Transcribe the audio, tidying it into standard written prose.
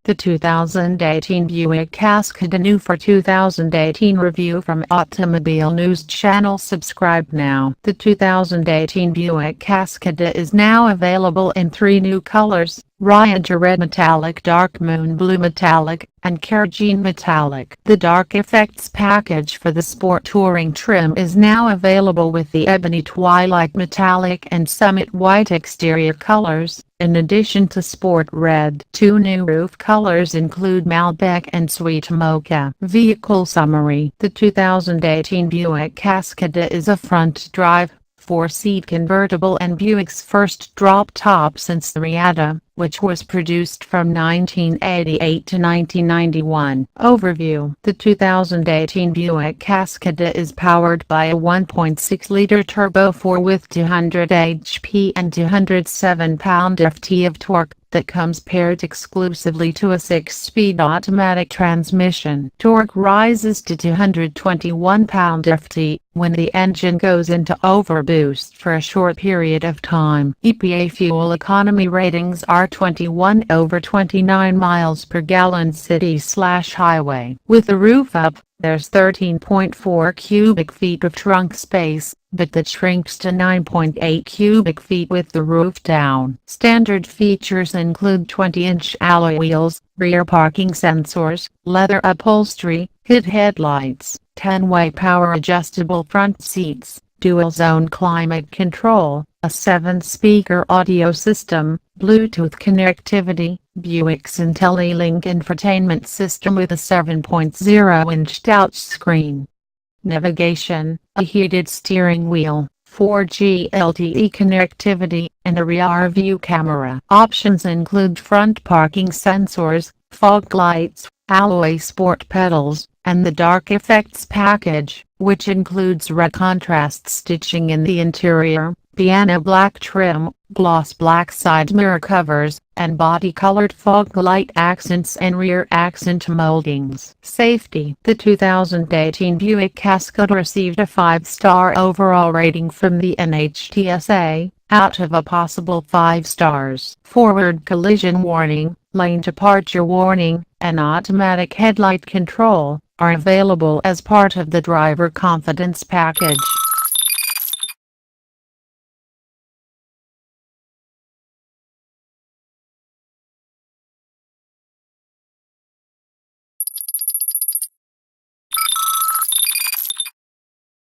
The 2018 Buick Cascada new for 2018 review from Automobile News Channel. Subscribe now. The 2018 Buick Cascada is now available in 3 new colors: Ryanter Red Metallic, Dark Moon Blue Metallic, and Carrageen Metallic. The Dark Effects package for the Sport Touring trim is now available with the Ebony Twilight Metallic and Summit White exterior colors, in addition to Sport Red. 2 new roof colors include Malbec and Sweet Mocha. Vehicle summary: the 2018 Buick Cascada is a front-drive, 4-seat convertible and Buick's first drop-top since the Reatta, which was produced from 1988 to 1991. Overview: the 2018 Buick Cascada is powered by a 1.6-liter turbo 4 with 200 HP and 207 pound-ft of torque, that comes paired exclusively to a 6-speed automatic transmission. Torque rises to 221 pound-ft when the engine goes into overboost for a short period of time. EPA fuel economy ratings are 21/29 miles per gallon city/highway. With the roof up, there's 13.4 cubic feet of trunk space, but that shrinks to 9.8 cubic feet with the roof down. Standard features include 20-inch alloy wheels, rear parking sensors, leather upholstery, HID headlights, 10-way power-adjustable front seats, dual-zone climate control, a 7-speaker audio system, Bluetooth connectivity, Buick's IntelliLink infotainment system with a 7.0-inch touchscreen. Navigation, a heated steering wheel, 4G LTE connectivity, and a rear-view camera. Options include front parking sensors, fog lights, alloy sport pedals, and the Dark Effects package, which includes red contrast stitching in the interior, piano black trim, gloss black side mirror covers, and body-colored fog light accents and rear accent moldings. Safety: the 2018 Buick Cascada received a 5-star overall rating from the NHTSA, out of a possible 5 stars. Forward collision warning, lane departure warning, and automatic headlight control are available as part of the driver confidence package.